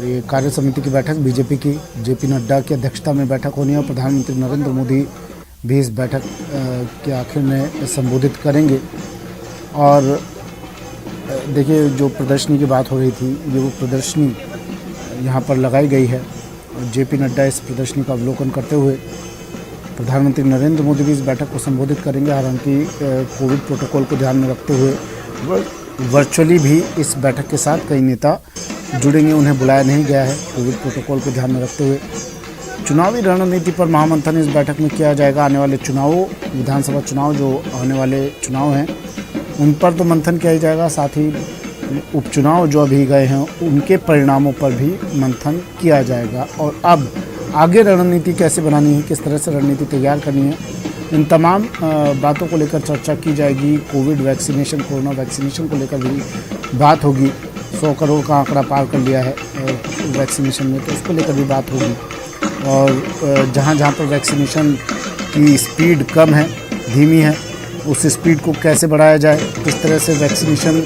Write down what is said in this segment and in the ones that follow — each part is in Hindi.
और ये कार्य समिति की बैठक बीजेपी की जेपी नड्डा की अध्यक्षता में बैठक होनी है और प्रधानमंत्री नरेंद्र मोदी भी इस बैठक के आखिर में संबोधित करेंगे। और देखिए, जो प्रदर्शनी की बात हो रही थी, ये वो प्रदर्शनी यहाँ पर लगाई गई है और जेपी नड्डा इस प्रदर्शनी का अवलोकन करते हुए प्रधानमंत्री नरेंद्र मोदी भी इस बैठक को संबोधित करेंगे। हालांकि कोविड प्रोटोकॉल को ध्यान में रखते हुए वर्चुअली भी इस बैठक के साथ कई नेता जुड़ेंगे, उन्हें बुलाया नहीं गया है कोविड प्रोटोकॉल को ध्यान में रखते हुए। चुनावी रणनीति पर महामंथन इस बैठक में किया जाएगा। आने वाले चुनावों, विधानसभा चुनाव जो आने वाले चुनाव हैं, उन पर तो मंथन किया जाएगा, साथ ही उपचुनाव जो अभी गए हैं उनके परिणामों पर भी मंथन किया जाएगा। और अब आगे रणनीति कैसे बनानी है, किस तरह से रणनीति तैयार करनी है, इन तमाम बातों को लेकर चर्चा की जाएगी। कोविड वैक्सीनेशन, कोरोना वैक्सीनेशन को लेकर भी बात होगी। 100 करोड़ का आंकड़ा पार कर लिया है वैक्सीनेशन में, तो उसको लेकर भी बात होगी। और जहाँ जहाँ पर वैक्सीनेशन की स्पीड कम है, धीमी है, उस स्पीड को कैसे बढ़ाया जाए, किस तरह से वैक्सीनेशन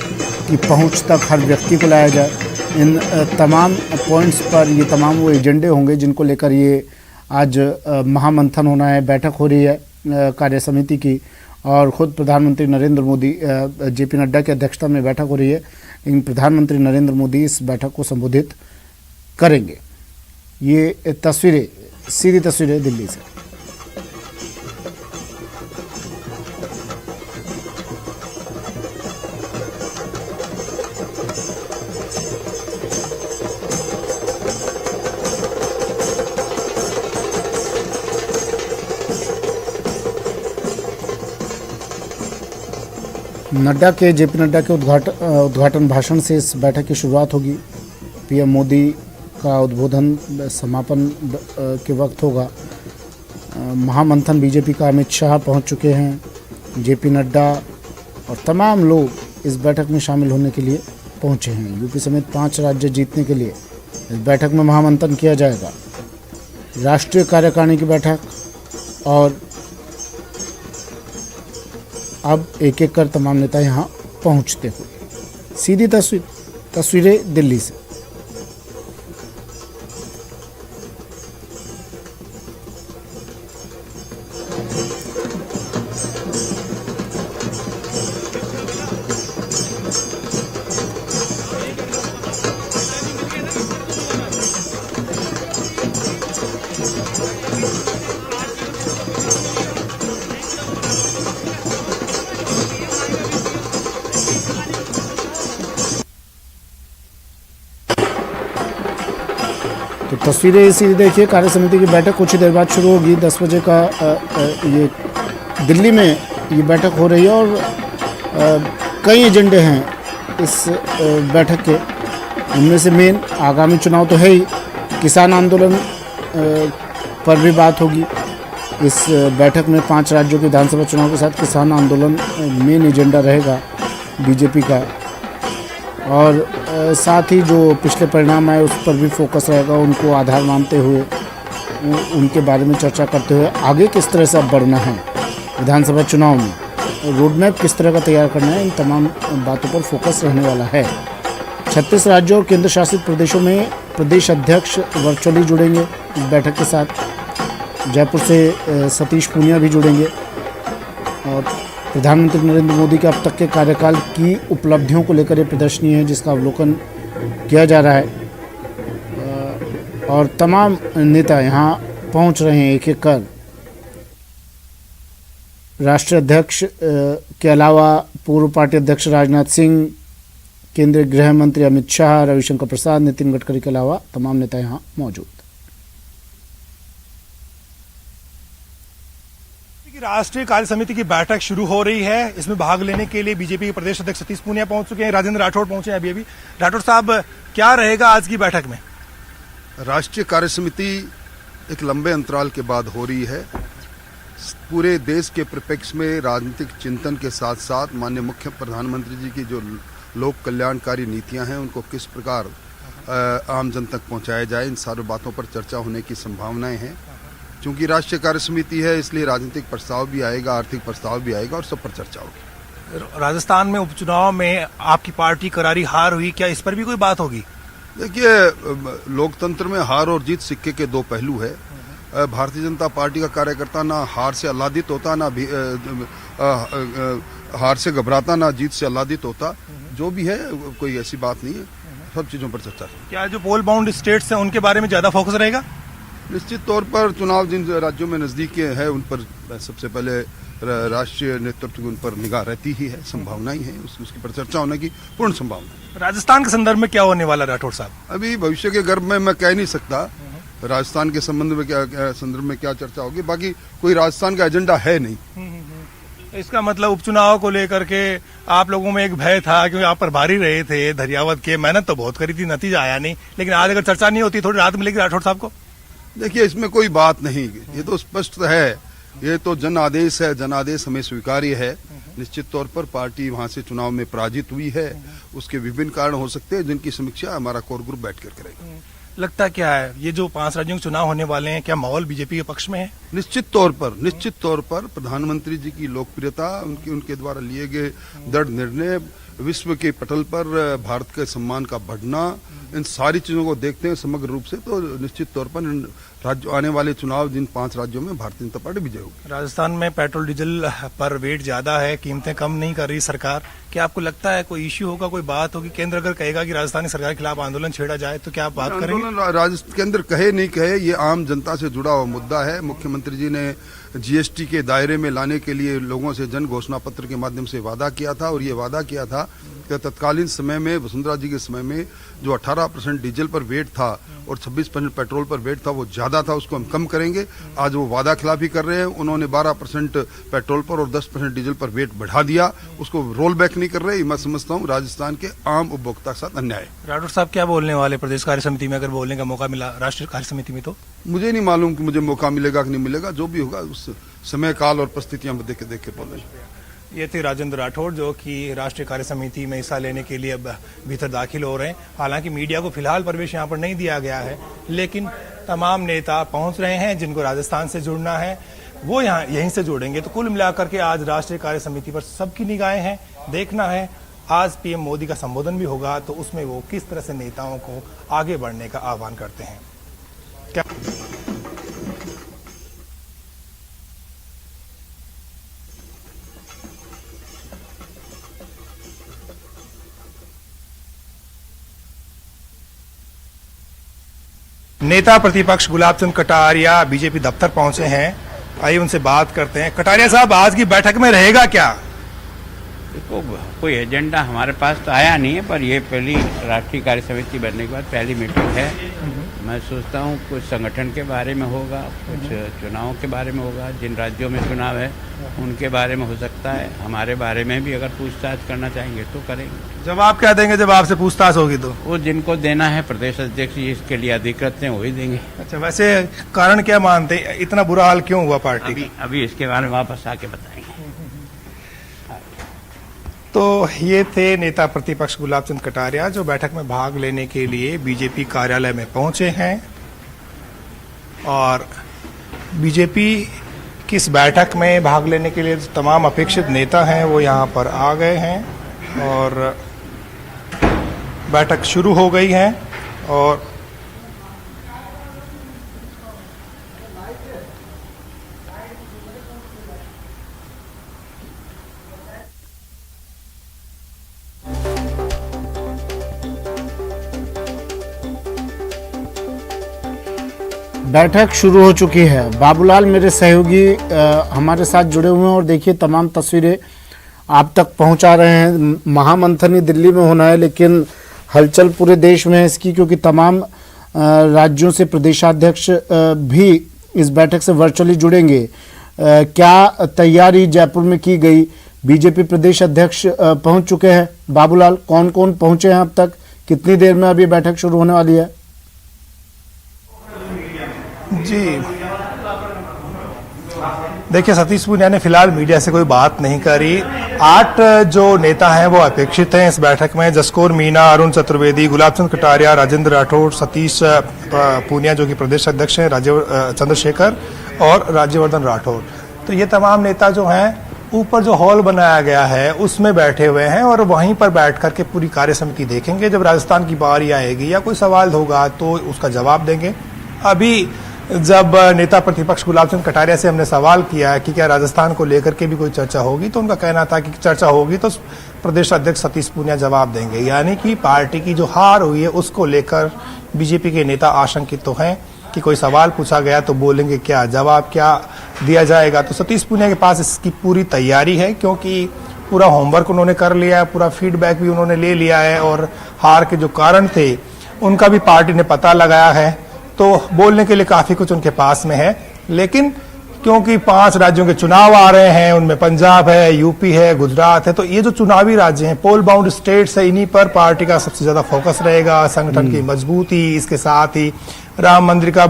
की पहुँच तक हर व्यक्ति को लाया जाए, इन तमाम पॉइंट्स पर ये तमाम वो एजेंडे होंगे जिनको लेकर ये आज महामंथन होना है। बैठक हो रही है कार्य समिति की और ख़ुद प्रधानमंत्री नरेंद्र मोदी, जेपी नड्डा की अध्यक्षता में बैठक हो रही है। इन प्रधानमंत्री नरेंद्र मोदी इस बैठक को संबोधित करेंगे। ये तस्वीरें, सीधी तस्वीरें दिल्ली से। जेपी नड्डा के उद्घाटन भाषण से इस बैठक की शुरुआत होगी। पीएम मोदी का उद्बोधन समापन के वक्त होगा। महामंथन बीजेपी का अमित शाह पहुंच चुके हैं। जेपी नड्डा और तमाम लोग इस बैठक में शामिल होने के लिए पहुंचे हैं। यूपी समेत 5 राज्य जीतने के लिए इस बैठक में महामंथन किया जाएगा। राष्ट्रीय कार्यकारिणी की बैठक और अब एक एक कर तमाम नेता यहाँ पहुँचते हुए। सीधी तस्वीरें दिल्ली से। तो तस्वीरें इसी देखिए। कार्य समिति की बैठक कुछ ही देर बाद शुरू होगी। 10 बजे का ये दिल्ली में ये बैठक हो रही है और कई एजेंडे हैं इस बैठक के। उनमें से मेन आगामी चुनाव तो है ही, किसान आंदोलन पर भी बात होगी। इस बैठक में 5 राज्यों के विधानसभा चुनाव के साथ किसान आंदोलन मेन एजेंडा रहेगा बीजेपी का। और साथ ही जो पिछले परिणाम आए उस पर भी फोकस रहेगा, उनको आधार मानते हुए उनके बारे में चर्चा करते हुए आगे किस तरह से अब बढ़ना है विधानसभा चुनाव में, रोड मैप किस तरह का तैयार करना है, इन तमाम बातों पर फोकस रहने वाला है। 36 राज्यों और केंद्र शासित प्रदेशों में प्रदेश अध्यक्ष वर्चुअली जुड़ेंगे इस बैठक के साथ। जयपुर से सतीश पूनिया भी जुड़ेंगे और प्रधानमंत्री नरेंद्र मोदी के अब तक के कार्यकाल की उपलब्धियों को लेकर ये प्रदर्शनी है जिसका अवलोकन किया जा रहा है और तमाम नेता यहाँ पहुँच रहे हैं एक एक कर। राष्ट्रीय अध्यक्ष के अलावा पूर्व पार्टी अध्यक्ष राजनाथ सिंह, केंद्रीय गृह मंत्री अमित शाह, रविशंकर प्रसाद, नितिन गडकरी के अलावा तमाम नेता यहाँ मौजूद। राष्ट्रीय कार्य समिति की बैठक शुरू हो रही है। इसमें भाग लेने के लिए बीजेपी के प्रदेश अध्यक्ष सतीश पूनिया पहुंच चुके हैं। राजेंद्र राठौड़ पहुंचे हैं अभी। राठौड़ साहब, क्या रहेगा आज की बैठक में? राष्ट्रीय कार्य समिति एक लंबे अंतराल के बाद हो रही है। पूरे देश के परिप्रेक्ष्य में राजनीतिक चिंतन के साथ साथ माननीय मुख्य प्रधानमंत्री जी की जो लोक कल्याणकारी नीतियां हैं उनको किस प्रकार आम जन तक पहुंचाया जाए, इन सारी बातों पर चर्चा होने की संभावनाएं हैं। क्योंकि राष्ट्रीय कार्य समिति है इसलिए राजनीतिक प्रस्ताव भी आएगा, आर्थिक प्रस्ताव भी आएगा और सब पर चर्चा होगी। राजस्थान में उपचुनाव में आपकी पार्टी करारी हार हुई, क्या इस पर भी कोई बात होगी? देखिए, लोकतंत्र में हार और जीत सिक्के के दो पहलू है। भारतीय जनता पार्टी का कार्यकर्ता ना हार से आह्लादित होता, ना हार से घबराता, ना जीत से आह्लादित होता। जो भी है कोई ऐसी बात नहीं है, सब चीजों पर चर्चा है। क्या जो पोल बाउंड स्टेट्स हैं उनके बारे में ज्यादा फोकस रहेगा? निश्चित तौर पर चुनाव जिन राज्यों में नजदीक है उन पर सबसे पहले राष्ट्रीय नेतृत्व की उन पर निगाह रहती ही है, संभावनाएं हैं, उसकी पर चर्चा होने की पूर्ण संभावना। राजस्थान के संदर्भ में क्या होने वाला राठौड़ साहब? अभी भविष्य के गर्भ में मैं कह नहीं सकता राजस्थान के संबंध में संदर्भ में क्या चर्चा होगी। बाकी कोई राजस्थान का एजेंडा है नहीं। इसका मतलब उपचुनाव को लेकर के आप लोगों में एक भय था, क्योंकि आप प्रभारी रहे थे धरियावत के, मेहनत तो बहुत करी थी, नतीजा आया नहीं। लेकिन आज अगर चर्चा नहीं होती थोड़ी राहत मिलेगी राठौड़ साहब को? देखिए, इसमें कोई बात नहीं, ये तो स्पष्ट है, ये तो जन आदेश है, जन आदेश हमें स्वीकार्य है। निश्चित तौर पर पार्टी वहां से चुनाव में पराजित हुई है, उसके विभिन्न कारण हो सकते हैं जिनकी समीक्षा हमारा कोर ग्रुप बैठकर करेगा। लगता क्या है, ये जो 5 राज्यों के चुनाव होने वाले हैं, क्या माहौल बीजेपी के पक्ष में है? निश्चित तौर पर प्रधानमंत्री जी की लोकप्रियता, उनके द्वारा लिए गए दृढ़ निर्णय, विश्व के पटल पर भारत के सम्मान का बढ़ना, इन सारी चीजों को देखते हैं समग्र रूप से, तो निश्चित तौर पर राज्य आने वाले चुनाव जिन 5 राज्यों में भारतीय जनता पार्टी विजय होगी। राजस्थान में पेट्रोल डीजल पर वेट ज्यादा है, कीमतें कम नहीं कर रही सरकार। क्या आपको लगता है कोई इश्यू होगा, कोई बात होगी? केंद्र अगर कहेगा कि राजस्थानी सरकार के खिलाफ आंदोलन छेड़ा जाए तो क्या आप बात करेंगे? आंदोलन केंद्र कहे नहीं कहे, ये आम जनता से जुड़ा हुआ मुद्दा है। मुख्यमंत्री जी ने जीएसटी के दायरे में लाने के लिए लोगों से जन घोषणा पत्र के माध्यम से वादा किया था, और ये वादा किया था कि तत्कालीन समय में, वसुंधरा जी के समय में जो 18% डीजल पर वेट था और 26% पेट्रोल पर वेट था, वो ज्यादा था, उसको हम कम करेंगे। आज वो वादा खिलाफी कर रहे हैं। उन्होंने 12% पेट्रोल पर और 10% डीजल पर वेट बढ़ा दिया, उसको रोल बैक नहीं कर रहे। मैं समझता हूँ राजस्थान के आम उपभोक्ता के साथ अन्याय। राठौड़ साहब क्या बोलने वाले प्रदेश कार्य समिति में, अगर बोलने का मौका मिला राष्ट्रीय कार्य समिति में? तो मुझे नहीं मालूम कि मुझे मौका मिलेगा कि नहीं मिलेगा, जो भी होगा उस समय काल और परिस्थितियां देख के बोलेंगे। ये थे राजेंद्र राठौड़, जो कि राष्ट्रीय कार्य समिति में हिस्सा लेने के लिए अब भीतर दाखिल हो रहे हैं। हालांकि मीडिया को फिलहाल प्रवेश यहाँ पर नहीं दिया गया है, लेकिन तमाम नेता पहुंच रहे हैं जिनको राजस्थान से जुड़ना है, वो यहाँ यहीं से जुड़ेंगे। तो कुल मिलाकर के आज राष्ट्रीय कार्य समिति पर सबकी निगाहें हैं। देखना है आज पीएम मोदी का संबोधन भी होगा तो उसमें वो किस तरह से नेताओं को आगे बढ़ने का आह्वान करते हैं। क्या नेता प्रतिपक्ष गुलाब चंद कटारिया बीजेपी दफ्तर पहुंचे हैं, आइए उनसे बात करते हैं। कटारिया साहब, आज की बैठक में रहेगा क्या? देखो, कोई एजेंडा हमारे पास तो आया नहीं है, पर ये पहली राष्ट्रीय कार्य समिति बनने के बाद पहली मीटिंग है। मैं सोचता हूँ कुछ संगठन के बारे में होगा, कुछ चुनावों के बारे में होगा, जिन राज्यों में चुनाव है उनके बारे में हो सकता है, हमारे बारे में भी अगर पूछताछ करना चाहेंगे तो करेंगे। जवाब क्या देंगे जब आपसे पूछताछ होगी? तो वो जिनको देना है प्रदेश अध्यक्ष जी इसके लिए अधिकृत हैं, वही देंगे। अच्छा, वैसे कारण क्या मानते हैं, इतना बुरा हाल क्यों हुआ पार्टी? अभी इसके बारे में वापस आके बताएंगे। तो ये थे नेता प्रतिपक्ष गुलाब चंद कटारिया, जो बैठक में भाग लेने के लिए बीजेपी कार्यालय में पहुंचे हैं। और बीजेपी किस बैठक में भाग लेने के लिए तमाम अपेक्षित नेता हैं वो यहां पर आ गए हैं और बैठक शुरू हो गई है। और बैठक शुरू हो चुकी है। बाबूलाल मेरे सहयोगी हमारे साथ जुड़े हुए हैं और देखिए तमाम तस्वीरें आप तक पहुंचा रहे हैं। महामंथन ही दिल्ली में होना है, लेकिन हलचल पूरे देश में है इसकी, क्योंकि तमाम राज्यों से प्रदेशाध्यक्ष भी इस बैठक से वर्चुअली जुड़ेंगे। क्या तैयारी जयपुर में की गई? बीजेपी प्रदेश अध्यक्ष पहुंच चुके हैं। बाबूलाल, कौन कौन पहुंचे हैं अब तक? कितनी देर में अभी बैठक शुरू होने वाली है? जी देखिए, सतीश पूनिया ने फिलहाल मीडिया से कोई बात नहीं करी। 8 जो नेता हैं वो अपेक्षित हैं इस बैठक में। जसकौर मीणा, अरुण चतुर्वेदी, गुलाब चंद कटारिया, राजेंद्र राठौड़, सतीश पूनिया जो कि प्रदेश अध्यक्ष हैं, चंद्रशेखर और राज्यवर्धन राठौड़। तो ये तमाम नेता जो हैं ऊपर जो हॉल बनाया गया है उसमें बैठे हुए हैं और वहीं पर बैठ करके पूरी कार्य समिति देखेंगे। जब राजस्थान की बारी आएगी या कोई सवाल होगा तो उसका जवाब देंगे। अभी जब नेता प्रतिपक्ष गुलाब चंद कटारिया से हमने सवाल किया कि क्या राजस्थान को लेकर के भी कोई चर्चा होगी, तो उनका कहना था कि चर्चा होगी तो प्रदेश अध्यक्ष सतीश पूनिया जवाब देंगे। यानी कि पार्टी की जो हार हुई है उसको लेकर बीजेपी के नेता आशंकित तो हैं कि कोई सवाल पूछा गया तो बोलेंगे क्या, जवाब क्या दिया जाएगा। तो सतीश पूनिया के पास इसकी पूरी तैयारी है, क्योंकि पूरा होमवर्क उन्होंने कर लिया है, पूरा फीडबैक भी उन्होंने ले लिया है और हार के जो कारण थे उनका भी पार्टी ने पता लगाया है। तो बोलने के लिए काफी कुछ उनके पास में है। लेकिन क्योंकि 5 राज्यों के चुनाव आ रहे हैं, उनमें पंजाब है, यूपी है, गुजरात है, तो ये जो चुनावी राज्य हैं, पोल बाउंड स्टेट्स है, इन्हीं पर पार्टी का सबसे ज्यादा फोकस रहेगा। संगठन की मजबूती, इसके साथ ही राम मंदिर का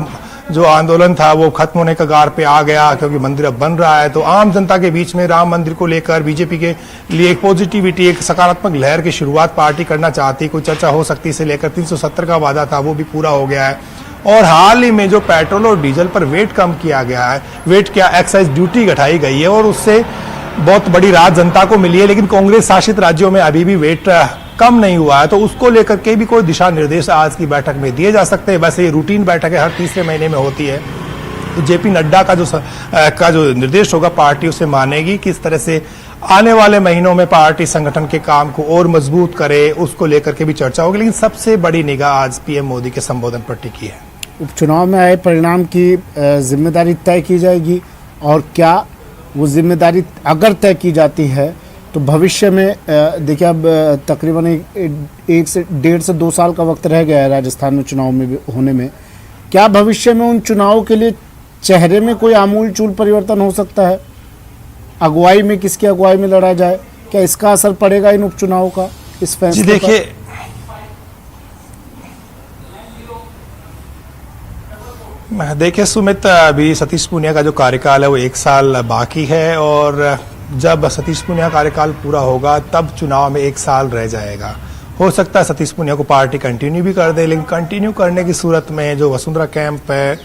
जो आंदोलन था वो खत्म होने कगार पे आ गया, क्योंकि मंदिर अब बन रहा है। तो आम जनता के बीच में राम मंदिर को लेकर बीजेपी के लिए एक पॉजिटिविटी, एक सकारात्मक लहर की शुरुआत पार्टी करना चाहती, कोई चर्चा हो सकती से लेकर 370 का वादा था वो भी पूरा हो गया है। और हाल ही में जो पेट्रोल और डीजल पर वेट कम किया गया है, वेट क्या, एक्साइज ड्यूटी घटाई गई है और उससे बहुत बड़ी राहत जनता को मिली है। लेकिन कांग्रेस शासित राज्यों में अभी भी वेट कम नहीं हुआ है, तो उसको लेकर के भी कोई दिशा निर्देश आज की बैठक में दिए जा सकते हैं। वैसे ये रूटीन बैठक है, हर तीसरे महीने में होती है। तो जेपी नड्डा का जो निर्देश होगा पार्टी उसे मानेगी। किस तरह से आने वाले महीनों में पार्टी संगठन के काम को और मजबूत करे, उसको लेकर के भी चर्चा होगी। लेकिन सबसे बड़ी निगाह आज पीएम मोदी के संबोधन पर टिकी है। उपचुनाव में आए परिणाम की जिम्मेदारी तय की जाएगी, और क्या वो जिम्मेदारी अगर तय की जाती है तो भविष्य में देखिए अब तकरीबन 1 से 1.5 से 2 साल का वक्त रह गया है राजस्थान में चुनाव में होने में। क्या भविष्य में उन चुनावों के लिए चेहरे में कोई आमूल चूल परिवर्तन हो सकता है? अगुवाई में किसकी अगुवाई में लड़ा जाए, क्या इसका असर पड़ेगा इन उपचुनावों का इस फैसले पर? देखिए सुमित, अभी सतीश पूनिया का जो कार्यकाल है वो 1 साल बाकी है और जब सतीश पूनिया कार्यकाल पूरा होगा तब चुनाव में 1 साल रह जाएगा। हो सकता है सतीश पूनिया को पार्टी कंटिन्यू भी कर दे, लेकिन कंटिन्यू करने की सूरत में जो वसुंधरा कैंप है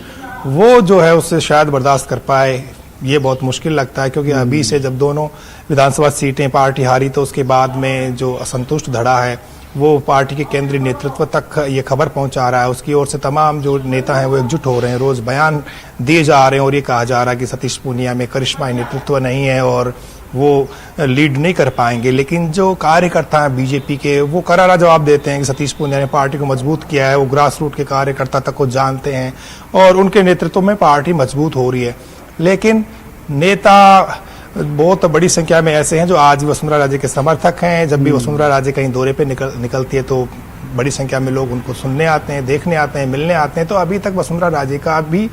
वो जो है उससे शायद बर्दाश्त कर पाए, ये बहुत मुश्किल लगता है। क्योंकि अभी से जब दोनों विधानसभा सीटें पार्टी हारी तो उसके बाद में जो असंतुष्ट धड़ा है वो पार्टी के केंद्रीय नेतृत्व तक ये खबर पहुंचा रहा है। उसकी ओर से तमाम जो नेता हैं वो एकजुट हो रहे हैं, रोज बयान दिए जा रहे हैं और ये कहा जा रहा है कि सतीश पूनिया में करिश्माई नेतृत्व नहीं है और वो लीड नहीं कर पाएंगे। लेकिन जो कार्यकर्ता हैं बीजेपी के वो करारा जवाब देते हैं कि सतीश पूनिया ने पार्टी को मजबूत किया है, वो ग्रास रूट के कार्यकर्ता तक को जानते हैं और उनके नेतृत्व में पार्टी मजबूत हो रही है। लेकिन नेता बहुत बड़ी संख्या में ऐसे हैं जो आज वसुंधरा राजे के समर्थक हैं। जब भी वसुंधरा राजे कहीं दौरे पे निकलती है तो बड़ी संख्या में लोग उनको सुनने आते हैं, देखने आते हैं, मिलने आते हैं। तो अभी तक वसुंधरा राजे का भी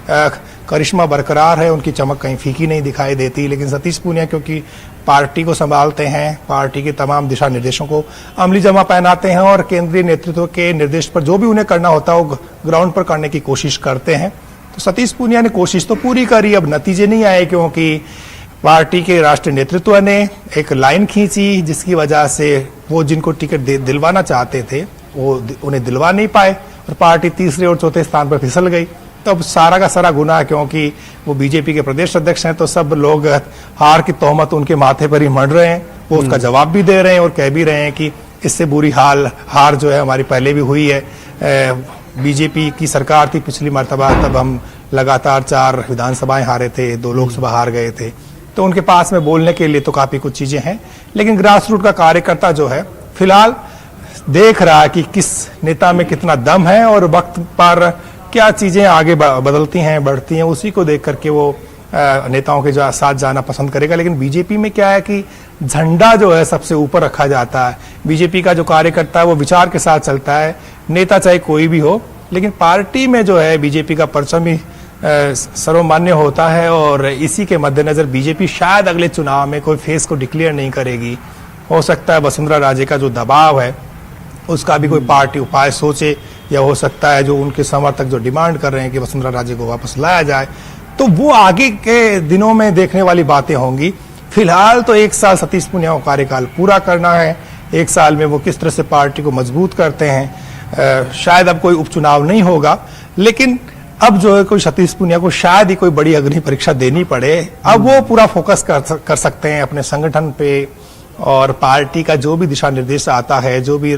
करिश्मा बरकरार है, उनकी चमक कहीं फीकी नहीं दिखाई देती। लेकिन सतीश पूनिया क्योंकि पार्टी को संभालते हैं, पार्टी के तमाम दिशा निर्देशों को अमली जमा पहनाते हैं और केंद्रीय नेतृत्व के निर्देश पर जो भी उन्हें करना होता है वो ग्राउंड पर करने की कोशिश करते हैं। तो सतीश पूनिया ने कोशिश तो पूरी करी, अब नतीजे नहीं आए क्योंकि पार्टी के राष्ट्रीय नेतृत्व ने एक लाइन खींची जिसकी वजह से वो जिनको टिकट दिलवाना चाहते थे वो उन्हें दिलवा नहीं पाए और पार्टी तीसरे और चौथे स्थान पर फिसल गई। तो अब सारा का सारा गुनाह, क्योंकि वो बीजेपी के प्रदेश अध्यक्ष हैं तो सब लोग हार की तोहमत उनके माथे पर ही मढ़ रहे हैं। वो उसका जवाब भी दे रहे हैं और कह भी रहे हैं कि इससे बुरी हार जो है हमारी पहले भी हुई है। बीजेपी की सरकार थी पिछली मर्तबा, तब हम लगातार 4 विधानसभाएं हारे थे, 2 लोकसभा हार गए थे। तो उनके पास में बोलने के लिए तो काफी कुछ चीजें हैं। लेकिन ग्रास रूट का कार्यकर्ता जो है फिलहाल देख रहा है कि किस नेता में कितना दम है और वक्त पर क्या चीजें आगे बदलती हैं, बढ़ती हैं, उसी को देख करके वो नेताओं के साथ जाना पसंद करेगा। लेकिन बीजेपी में क्या है कि झंडा जो है सबसे ऊपर रखा जाता है। बीजेपी का जो कार्यकर्ता है वो विचार के साथ चलता है, नेता चाहे कोई भी हो। लेकिन पार्टी में जो है बीजेपी का परचम ही सर्वमान्य होता है और इसी के मद्देनजर बीजेपी शायद अगले चुनाव में कोई फेस को डिक्लेयर नहीं करेगी। हो सकता है वसुंधरा राजे का जो दबाव है उसका भी कोई पार्टी उपाय सोचे, या हो सकता है जो उनके समर्थक जो डिमांड कर रहे हैं कि वसुंधरा राजे को वापस लाया जाए, तो वो आगे के दिनों में देखने वाली बातें होंगी। फिलहाल तो 1 साल सतीश पूनिया को कार्यकाल पूरा करना है। 1 साल में वो किस तरह से पार्टी को मजबूत करते हैं। शायद अब कोई उपचुनाव नहीं होगा, लेकिन अब जो है कोई सतीश पूनिया को शायद ही कोई बड़ी अग्नि परीक्षा देनी पड़े। अब वो पूरा फोकस कर सकते हैं अपने संगठन पे, और पार्टी का जो भी दिशा निर्देश आता है, जो भी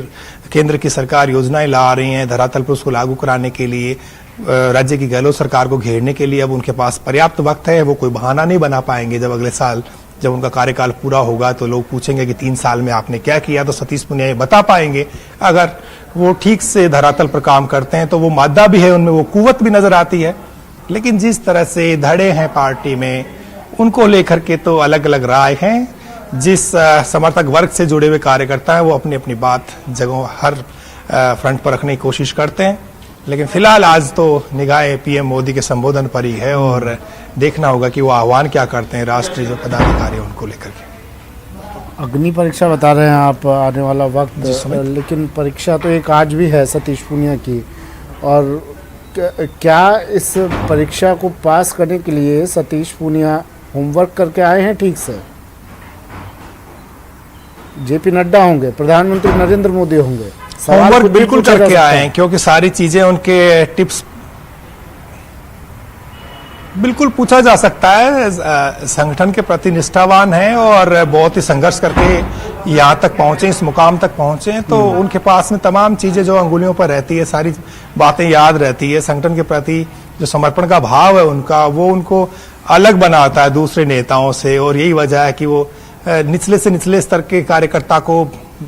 केंद्र की सरकार योजनाएं ला रही हैं धरातल पर उसको लागू कराने के लिए, राज्य की गहलोत सरकार को घेरने के लिए अब उनके पास पर्याप्त वक्त है। वो कोई बहाना नहीं बना पाएंगे। जब अगले साल जब उनका कार्यकाल पूरा होगा तो लोग पूछेंगे कि 3 साल में आपने क्या किया, तो सतीश पूनिया ये बता पाएंगे। अगर वो ठीक से धरातल पर काम करते हैं तो वो मादा भी है, उनमें वो कुव्वत भी नजर आती है। लेकिन जिस तरह से धड़े हैं पार्टी में, उनको लेकर के तो अलग अलग राय हैं। जिस समर्थक वर्ग से जुड़े हुए कार्यकर्ता हैं वो अपनी अपनी बात जगहों हर फ्रंट पर रखने की कोशिश करते हैं। लेकिन फिलहाल आज तो निगाहें पीएम मोदी के संबोधन पर ही है, और देखना होगा कि वो आह्वान क्या करते हैं राष्ट्रीय जो पदाधिकारी हैं उनको लेकर के। अग्नि परीक्षा बता रहे हैं आप, आने वाला वक्त, लेकिन परीक्षा तो एक आज भी है सतीश पूनिया की। और क्या इस परीक्षा को पास करने के लिए सतीश पूनिया होमवर्क करके आए हैं ठीक से? जेपी नड्डा होंगे, प्रधानमंत्री नरेंद्र मोदी होंगे, होमवर्क बिल्कुल करके आए हैं, क्योंकि सारी चीजें उनके टिप्स बिल्कुल पूछा जा सकता है। संगठन के प्रति निष्ठावान हैं और बहुत ही संघर्ष करके यहाँ तक पहुंचे, इस मुकाम तक पहुंचे, तो उनके पास में तमाम चीजें जो अंगुलियों पर रहती है, सारी बातें याद रहती है। संगठन के प्रति जो समर्पण का भाव है उनका, वो उनको अलग बनाता है दूसरे नेताओं से, और यही वजह है कि वो निचले से निचले स्तर के कार्यकर्ता को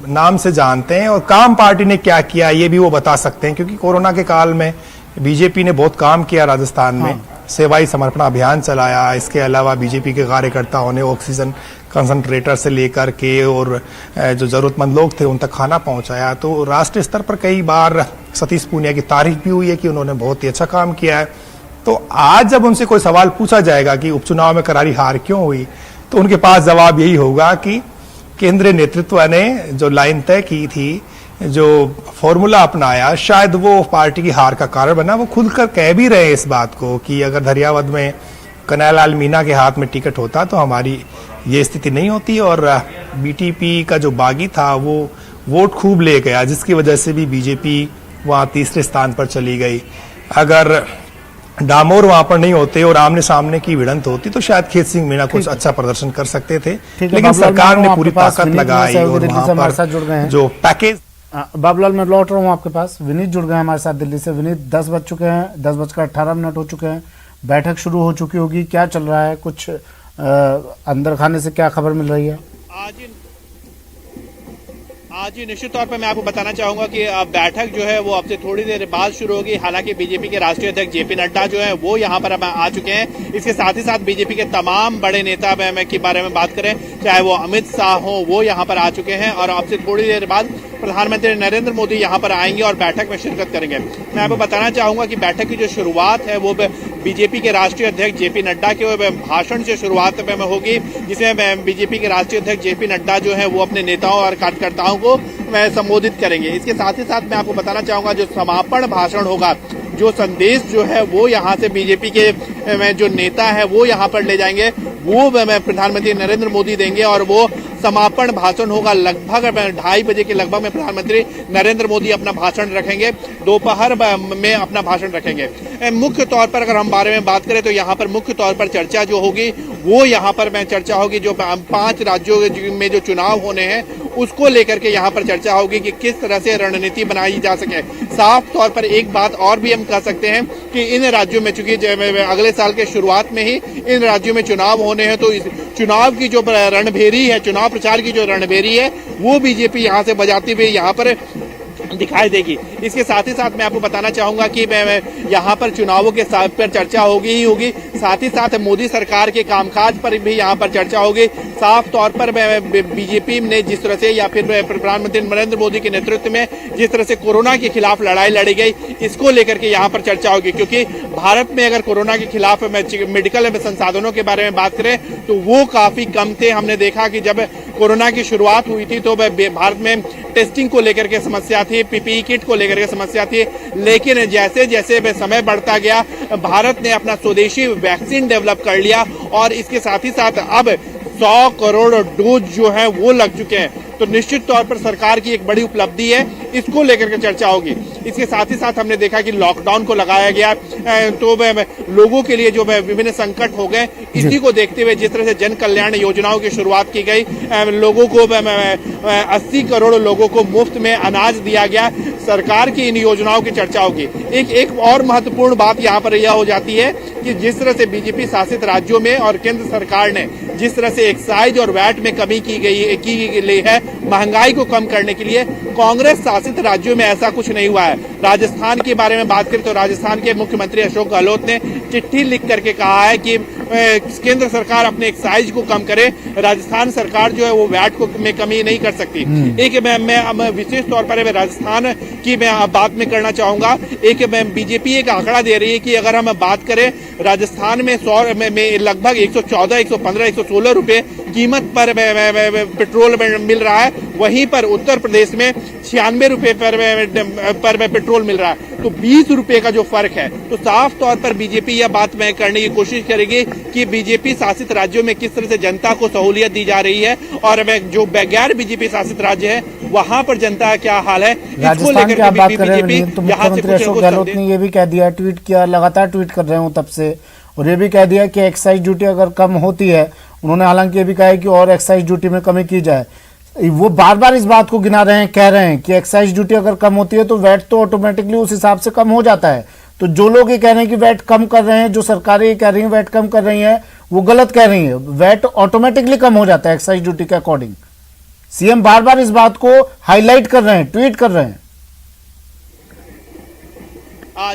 नाम से जानते हैं, और काम पार्टी ने क्या किया ये भी वो बता सकते हैं। क्योंकि कोरोना के काल में बीजेपी ने बहुत काम किया राजस्थान में, सेवाई समर्पण अभियान चलाया। इसके अलावा बीजेपी के कार्यकर्ताओं ने ऑक्सीजन कंसंट्रेटर से लेकर के और जो जरूरतमंद लोग थे उन तक खाना पहुंचाया। तो राष्ट्रीय स्तर पर कई बार सतीश पूनिया की तारीफ भी हुई है कि उन्होंने बहुत ही अच्छा काम किया है। तो आज जब उनसे कोई सवाल पूछा जाएगा कि उपचुनाव में करारी हार क्यों हुई, तो उनके पास जवाब यही होगा कि केंद्रीय नेतृत्व ने जो लाइन तय की थी, जो फॉर्मूला अपनाया, शायद वो पार्टी की हार का कारण बना। वो खुद कर कह भी रहे इस बात को कि अगर धरियावद में कन्हैयालाल मीणा के हाथ में टिकट होता तो हमारी ये स्थिति नहीं होती, और बीटीपी का जो बागी था वो वोट खूब ले गया, जिसकी वजह से भी बीजेपी वहां तीसरे स्थान पर चली गई। अगर डामोर वहां पर नहीं होते और आमने सामने की भिड़ंत होती तो शायद खेत सिंह मीणा कुछ अच्छा प्रदर्शन कर सकते थे, लेकिन सरकार ने पूरी ताकत लगाई और वहां पर जो पैकेज। बाबूलाल, मैं लौट रहा हूँ आपके पास। विनीत जुड़ गए हमारे साथ दिल्ली से। विनीत, 10 बज चुके हैं, 10:18 हो चुके हैं, बैठक शुरू हो चुकी होगी, क्या चल रहा है? कुछ अंदर खाने से क्या खबर मिल रही है? आज ही निश्चित तौर पर मैं आपको बताना चाहूंगा कि बैठक जो है वो अब से थोड़ी देर बाद शुरू होगी। हालांकि बीजेपी के राष्ट्रीय अध्यक्ष जेपी नड्डा जो है वो यहाँ पर अब आ चुके हैं। इसके साथ ही साथ बीजेपी के तमाम बड़े नेता के बारे में बात करें, चाहे वो अमित शाह हो, वो यहाँ पर आ चुके हैं, और अब से थोड़ी देर बाद प्रधानमंत्री नरेंद्र मोदी यहाँ पर आएंगे और बैठक में शिरकत करेंगे। मैं आपको बताना चाहूंगा कि बैठक की जो शुरुआत है वो बीजेपी के राष्ट्रीय अध्यक्ष जेपी नड्डा के भाषण से शुरुआत में होगी, जिसमें बीजेपी के राष्ट्रीय अध्यक्ष जेपी नड्डा जो है वो अपने नेताओं और कार्यकर्ताओं को संबोधित करेंगे। इसके साथ ही साथ मैं आपको बताना चाहूंगा जो समापन भाषण होगा, जो संदेश जो है वो यहाँ से बीजेपी के जो नेता है वो यहाँ पर ले जाएंगे, वो प्रधानमंत्री नरेंद्र मोदी देंगे, और वो समापन भाषण होगा लगभग 2:30 बजे के लगभग में प्रधानमंत्री नरेंद्र मोदी अपना भाषण रखेंगे, दोपहर में अपना भाषण रखेंगे। मुख्य तौर पर अगर हम बारे में बात करें तो यहाँ पर मुख्य तौर पर चर्चा जो होगी वो यहाँ पर चर्चा होगी जो 5 राज्यों में जो चुनाव होने हैं उसको लेकर के यहाँ पर चर्चा होगी कि किस तरह से रणनीति बनाई जा सके। साफ तौर पर एक बात और भी हम कह सकते हैं कि इन राज्यों में, चूंकि अगले साल के शुरुआत में ही इन राज्यों में चुनाव होने हैं, तो इस चुनाव की जो रणभेरी है, चुनाव प्रचार की जो रणभेरी है, वो बीजेपी यहाँ से बजाती हुई यहाँ पर दिखाई देगी। इसके साथ ही साथ मैं आपको बताना चाहूंगा कि यहाँ पर चुनावों के साथ पर चर्चा होगी ही होगी, साथ ही साथ मोदी सरकार के कामकाज पर भी यहाँ पर चर्चा होगी। साफ तौर पर बीजेपी ने जिस तरह से, या फिर प्रधानमंत्री नरेंद्र मोदी के नेतृत्व में जिस तरह से कोरोना के खिलाफ लड़ाई लड़ी गई, इसको लेकर के यहाँ पर चर्चा होगी। क्योंकि भारत में अगर कोरोना के खिलाफ मेडिकल संसाधनों के बारे में बात करें तो वो काफी कम थे। हमने देखा कि जब कोरोना की शुरुआत हुई थी तो भारत में टेस्टिंग को लेकर के समस्या थी, पीपीई किट को लेकर के समस्या थी, लेकिन जैसे जैसे समय बढ़ता गया भारत ने अपना स्वदेशी वैक्सीन डेवलप कर लिया, और इसके साथ ही साथ अब 100 करोड़ डोज जो है वो लग चुके हैं। तो निश्चित तौर पर सरकार की एक बड़ी उपलब्धि है, इसको लेकर के चर्चा होगी। इसके साथ ही साथ हमने देखा कि लॉकडाउन को लगाया गया, तो लोगों के लिए जो विभिन्न संकट हो गए, इसी को देखते हुए जिस तरह से जन कल्याण योजनाओं की शुरुआत की गई, लोगों को 80 करोड़ लोगों को मुफ्त में अनाज दिया गया। सरकार की इन योजनाओं की चर्चा होगी। एक और महत्वपूर्ण बात यहाँ पर यह हो जाती है कि जिस तरह से बीजेपी शासित राज्यों में और केंद्र सरकार ने जिस तरह से एक्साइज और वैट में कमी की गई है महंगाई को कम करने के लिए, कांग्रेस शासित राज्यों में ऐसा कुछ नहीं हुआ है। राजस्थान के बारे में बात करें तो राजस्थान के मुख्यमंत्री अशोक गहलोत ने चिट्ठी लिख करके कहा है कि केंद्र सरकार अपने एक्साइज को कम करे, राजस्थान सरकार जो है वो वैट को में कमी नहीं कर सकती। एक मैं विशेष तौर पर राजस्थान की मैं बात में करना चाहूंगा। एक बीजेपी एक आंकड़ा दे रही है कि अगर हम बात करें राजस्थान में 100 में लगभग 114, 115, 116 रुपए कीमत पर पेट्रोल मिल रहा है, वहीं पर उत्तर प्रदेश में 96 रुपए पर पेट्रोल मिल रहा है। तो 20 रुपए का जो फर्क है, तो साफ तौर पर बीजेपी यह बात मैं करने की कोशिश करेगी कि बीजेपी शासित राज्यों में किस तरह से जनता को सहूलियत दी जा रही है और जो गैर बीजेपी शासित राज्य है वहां पर जनता का क्या हाल है, इसको लेकर के बीजेपी मुख्यमंत्री अशोक गहलोत ने ये भी कह दिया, ट्वीट किया, लगातार ट्वीट कर रहे हूँ तब से, और ये भी कह दिया कि एक्साइज ड्यूटी अगर कम होती है, उन्होंने हालांकि ये भी कहा है कि और एक्साइज ड्यूटी में कमी की जाए। वो बार बार इस बात को गिना रहे हैं, कह रहे हैं कि एक्साइज ड्यूटी अगर कम होती है तो वैट तो ऑटोमेटिकली उस हिसाब से कम हो जाता है। तो जो लोग ये कह रहे हैं कि वैट कम कर रहे हैं, जो सरकारें ये कह रही हैं वैट कम कर रही हैं, वो गलत कह रही है। वैट ऑटोमेटिकली कम हो जाता है एक्साइज ड्यूटी के अकॉर्डिंग। सीएम बार बार इस बात को हाईलाइट कर रहे हैं, ट्वीट कर रहे हैं।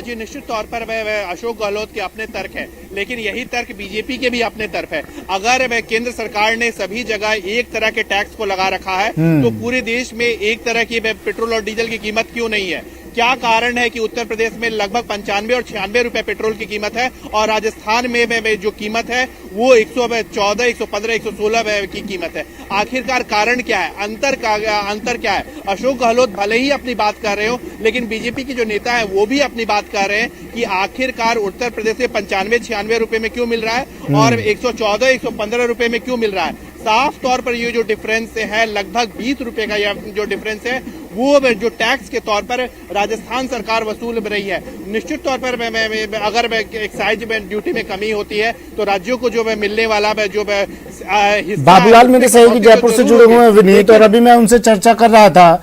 जी निश्चित तौर पर अशोक गहलोत के अपने तर्क है, लेकिन यही तर्क बीजेपी के भी अपने तरफ है। अगर केंद्र सरकार ने सभी जगह एक तरह के टैक्स को लगा रखा है तो पूरे देश में एक तरह की पेट्रोल और डीजल की कीमत क्यों नहीं है? क्या कारण है कि उत्तर प्रदेश में लगभग 95 और 96 रुपए पेट्रोल की कीमत है और राजस्थान में जो कीमत है वो 114, 115, 116 की कीमत है? आखिरकार कारण क्या है? अंतर क्या है? अशोक गहलोत भले ही अपनी बात कर रहे हो, लेकिन बीजेपी के जो नेता है वो भी अपनी बात कर रहे हैं कि आखिरकार उत्तर प्रदेश में 95, 96 रुपए में क्यों मिल रहा है और 114, 115 रुपए में क्यों मिल रहा है? साफ तौर पर ये जो डिफरेंस है लगभग 20 रुपए का जो डिफरेंस है वो जो टैक्स के तौर पर राजस्थान सरकार वसूल रही है। निश्चित तौर पर अगर एक्साइज में ड्यूटी में कमी होती है तो राज्यों को जो मिलने वाला जो बाबूलाल मेरे सहयोगी जयपुर से जुड़े हुए हैं विनीत, और अभी मैं उनसे चर्चा कर रहा था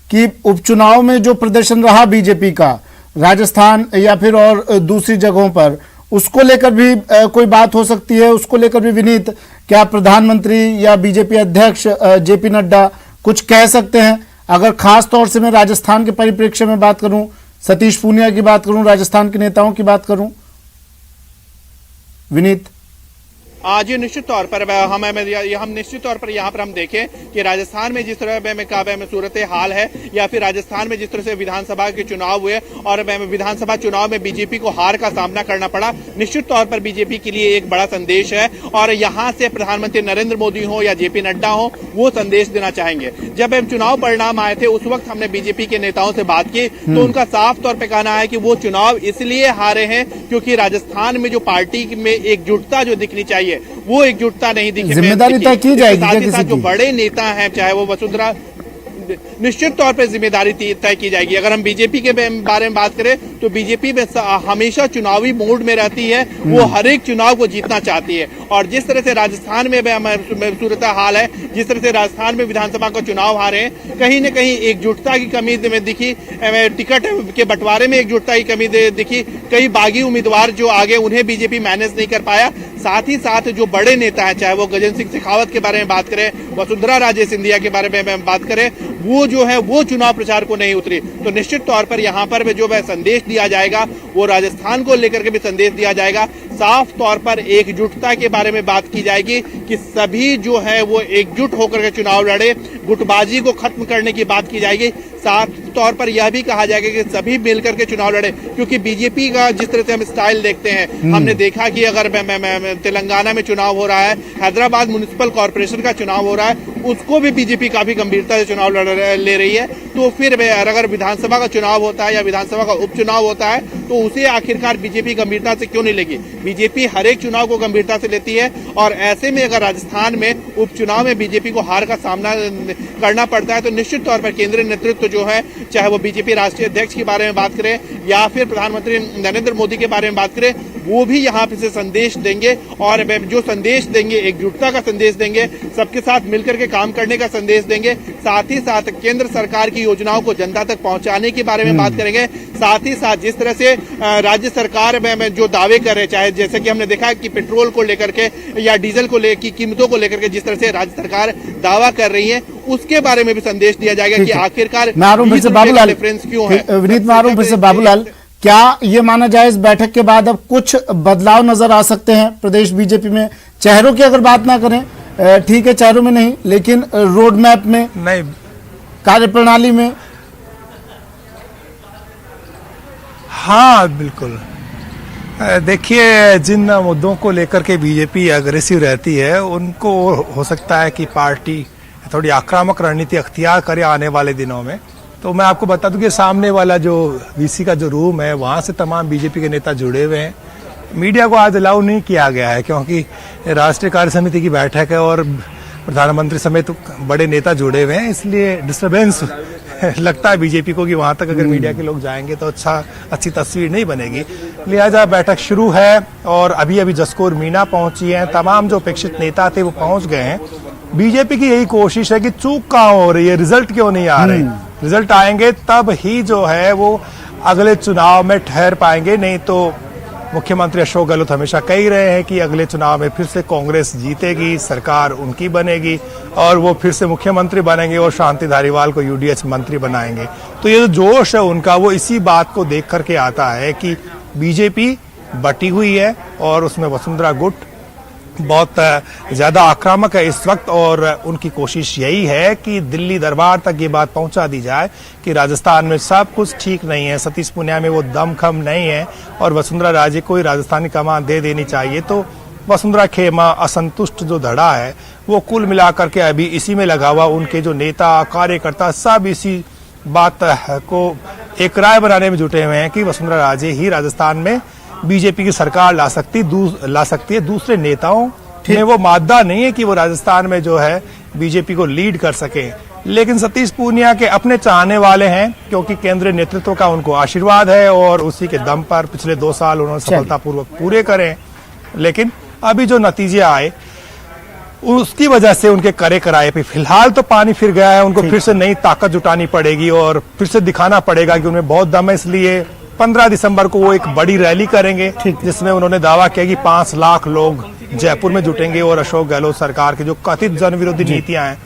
कि उपचुनाव में जो प्रदर्शन रहा बीजेपी का राजस्थान या फिर और दूसरी जगहों पर, उसको लेकर भी कोई बात हो सकती है? उसको लेकर भी विनीत, क्या प्रधानमंत्री या बीजेपी अध्यक्ष जेपी नड्डा कुछ कह सकते हैं? अगर खास तौर से मैं राजस्थान के परिप्रेक्ष्य में बात करूं, सतीश पूनिया की बात करूं, राजस्थान के नेताओं की बात करूं, विनीत। जी निश्चित तौर पर हम निश्चित तौर पर यहाँ पर हम देखें कि राजस्थान में जिस तरह में सूरत हाल है या फिर राजस्थान में जिस तरह से विधानसभा के चुनाव हुए और विधानसभा चुनाव में बीजेपी को हार का सामना करना पड़ा, निश्चित तौर पर बीजेपी के लिए एक बड़ा संदेश है और यहाँ से प्रधानमंत्री नरेंद्र मोदी हो या जेपी नड्डा हो वो संदेश देना चाहेंगे। जब चुनाव परिणाम आए थे उस वक्त हमने बीजेपी के नेताओं से बात की तो उनका साफ तौर पर कहना है कि वो चुनाव इसलिए हारे हैं क्योंकि राजस्थान में जो पार्टी में एकजुटता जो दिखनी चाहिए वो एकजुटता नहीं दिखी। जिम्मेदारी तय की जाएगी साथ ही साथ जो बड़े नेता हैं चाहे वो वसुंधरा, निश्चित तौर पर जिम्मेदारी तय की जाएगी। अगर हम बीजेपी के बारे में बात करें तो बीजेपी में हमेशा चुनावी मोड में रहती है, वो हर एक चुनाव को जीतना चाहती है और जिस तरह से राजस्थान में सूरत हाल है, जिस तरह से राजस्थान में विधानसभा का चुनाव हारे हैं, कहीं न कहीं एकजुटता की कमी में दिखी, टिकट के बंटवारे में एकजुटता की कमी दिखी, कई बागी उम्मीदवार जो आगे उन्हें बीजेपी मैनेज नहीं कर पाया। साथ ही साथ जो बड़े नेता हैं चाहे वो गजेंद्र सिंह शेखावत के बारे में बात करें, वसुंधरा राजे सिंधिया के बारे में बात करें, वो जो है वो चुनाव प्रचार को नहीं उतरी। तो निश्चित तौर पर यहाँ पर जो संदेश दिया जाएगा वो राजस्थान को लेकर के भी संदेश दिया जाएगा। साफ तौर पर एकजुटता के बारे में बात की जाएगी कि सभी जो है वो एकजुट होकर के चुनाव लड़े, गुटबाजी को खत्म करने की बात की जाएगी। साफ तौर पर यह भी कहा जाएगा कि सभी मिलकर के चुनाव लड़े, क्योंकि बीजेपी का जिस तरह से हम स्टाइल देखते हैं, हमने देखा कि अगर तेलंगाना में चुनाव हो रहा है, हैदराबाद म्युनिसिपल कॉर्पोरेशन का चुनाव हो रहा है, उसको भी बीजेपी काफी गंभीरता से चुनाव ले रही है। तो फिर अगर विधानसभा का चुनाव होता है या विधानसभा का उपचुनाव होता है तो उसे आखिरकार बीजेपी गंभीरता से क्यों नहीं लेगी? बीजेपी हर एक चुनाव को गंभीरता से लेती है और ऐसे में अगर राजस्थान में उपचुनाव में बीजेपी को हार का सामना करना पड़ता है, तो निश्चित तौर पर केंद्रीय नेतृत्व जो है, चाहे वो बीजेपी राष्ट्रीय अध्यक्ष के बारे में बात करें या फिर प्रधानमंत्री नरेंद्र मोदी के बारे में बात करें, वो भी यहाँ पे से संदेश देंगे और जो संदेश देंगे एकजुटता का संदेश देंगे, सबके साथ मिलकर के काम करने का संदेश देंगे। साथ ही साथ केंद्र सरकार की योजनाओं को जनता तक पहुंचाने के बारे में बात करेंगे। साथ ही साथ जिस तरह से राज्य सरकार में जो दावे कर रहे, चाहे जैसे कि हमने देखा कि पेट्रोल को लेकर के या डीजल को लेकर की कीमतों को लेकर के जिस तरह से राज्य सरकार दावा कर रही है, उसके बारे में भी संदेश दिया जाएगा कि आखिरकार डिफरेंस क्यों है। विनीत मारूं फिर से बाबूलाल, क्या ये माना जाए इस बैठक के बाद अब कुछ बदलाव नजर आ सकते हैं प्रदेश बीजेपी में? चेहरों की अगर बात ना करें, ठीक है चेहरों में नहीं, लेकिन रोड मैप में नहीं, कार्यप्रणाली में। हाँ बिल्कुल, देखिए जिन मुद्दों को लेकर के बीजेपी अग्रेसिव रहती है, उनको हो सकता है कि पार्टी थोड़ी आक्रामक रणनीति अख्तियार करे आने वाले दिनों में। तो मैं आपको बता दूं कि सामने वाला जो वीसी का जो रूम है, वहां से तमाम बीजेपी के नेता जुड़े हुए हैं। मीडिया को आज अलाउ नहीं किया गया है क्योंकि राष्ट्रीय कार्य समिति की बैठक है और प्रधानमंत्री समेत बड़े नेता जुड़े हुए हैं, इसलिए डिस्टर्बेंस लगता है बीजेपी को कि वहां तक अगर मीडिया के लोग जाएंगे तो अच्छी तस्वीर नहीं बनेगी। लिहाजा बैठक शुरू है और अभी अभी जसकौर मीणा पहुंची हैं, तमाम जो अपेक्षित नेता थे वो पहुंच गए हैं। बीजेपी की यही कोशिश है कि चूक कहाँ हो रही है, रिजल्ट क्यों नहीं आ रहे। रिजल्ट आएंगे तब ही जो है वो अगले चुनाव में ठहर पाएंगे, नहीं तो मुख्यमंत्री अशोक गहलोत हमेशा कह रहे हैं कि अगले चुनाव में फिर से कांग्रेस जीतेगी, सरकार उनकी बनेगी और वो फिर से मुख्यमंत्री बनेंगे और शांति धारीवाल को यूडीएच मंत्री बनाएंगे। तो ये जो जोश है उनका, वो इसी बात को देख करके आता है कि बीजेपी बटी हुई है और उसमें वसुंधरा गुट बहुत ज्यादा आक्रामक है इस वक्त और उनकी कोशिश यही है कि दिल्ली दरबार तक ये बात पहुंचा दी जाए कि राजस्थान में सब कुछ ठीक नहीं है, सतीश पूनिया में वो दमखम नहीं है और वसुंधरा राजे को ही राजस्थानी कमान दे देनी चाहिए। तो वसुंधरा खेमा असंतुष्ट जो धड़ा है वो कुल मिलाकर के अभी इसी में लगा हुआ, उनके जो नेता कार्यकर्ता सब इसी बात को एक राय बनाने में जुटे हुए हैं कि वसुंधरा राजे ही राजस्थान में बीजेपी की सरकार ला सकती है। दूसरे नेताओं में वो मादा नहीं है कि वो राजस्थान में जो है बीजेपी को लीड कर सके, लेकिन सतीश पूनिया के अपने चाहने वाले हैं क्योंकि केंद्रीय नेतृत्व का उनको आशीर्वाद है और उसी के दम पर पिछले 2 साल उन्होंने सफलतापूर्वक पूरे करे। लेकिन अभी जो नतीजे आए उसकी वजह से उनके करे कराए पे फिलहाल तो पानी फिर गया है, उनको फिर से नई ताकत जुटानी पड़ेगी और फिर से दिखाना पड़ेगा कि उनमें बहुत दम है। इसलिए 15 दिसंबर को वो एक बड़ी रैली करेंगे जिसमें उन्होंने दावा किया कि 5 लाख लोग जयपुर में जुटेंगे और अशोक गहलोत सरकार की जो कथित जन विरोधी नीतियां हैं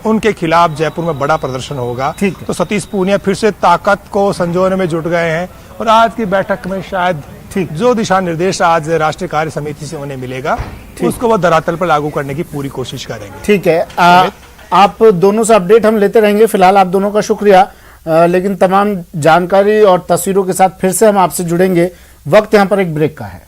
उनके खिलाफ जयपुर में बड़ा प्रदर्शन होगा। तो सतीश पूनिया फिर से ताकत को संजोने में जुट गए हैं और आज की बैठक में शायद जो दिशा निर्देश आज राष्ट्रीय कार्य समिति से उन्हें मिलेगा उसको वो धरातल पर लागू करने की पूरी कोशिश करेंगे। ठीक है, आप दोनों से अपडेट हम लेते रहेंगे। फिलहाल आप दोनों का शुक्रिया, लेकिन तमाम जानकारी और तस्वीरों के साथ फिर से हम आपसे जुड़ेंगे। वक्त यहाँ पर एक ब्रेक का है।